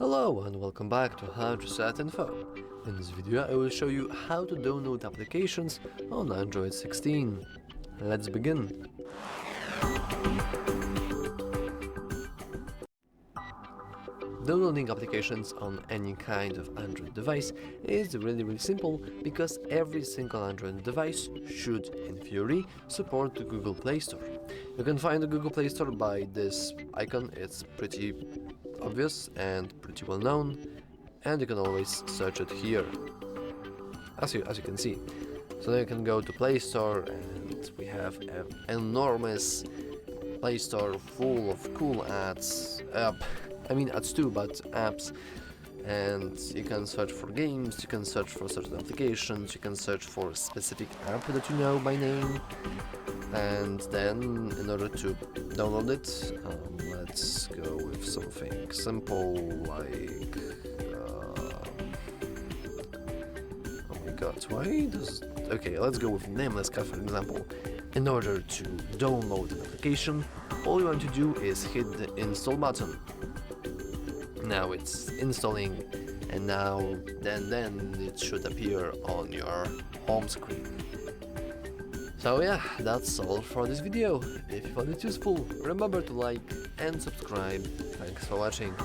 Hello and welcome back to HardReset.Info. In this video I will show you how to download applications on Android 16. Let's begin. Downloading applications on any kind of Android device is really simple because every single Android device should, in theory, support the Google Play Store. You can find the Google Play Store by this icon. It's pretty obvious and pretty well known, and you can always search it here, as you can see. So now you can go to Play Store, and we have an enormous Play Store full of cool ads. Ads too, but apps. And you can search for games, you can search for certain applications, you can search for a specific app that you know by name. And then, in order to download it, let's go with something simple like... oh my god, why does... Okay, let's go with Nameless Cat, for example. In order to download an application, all you want to do is hit the install button. Now it's installing, and then it should appear on your home screen. So yeah, that's all for this video. If you found it useful, remember to like and subscribe. Thanks for watching.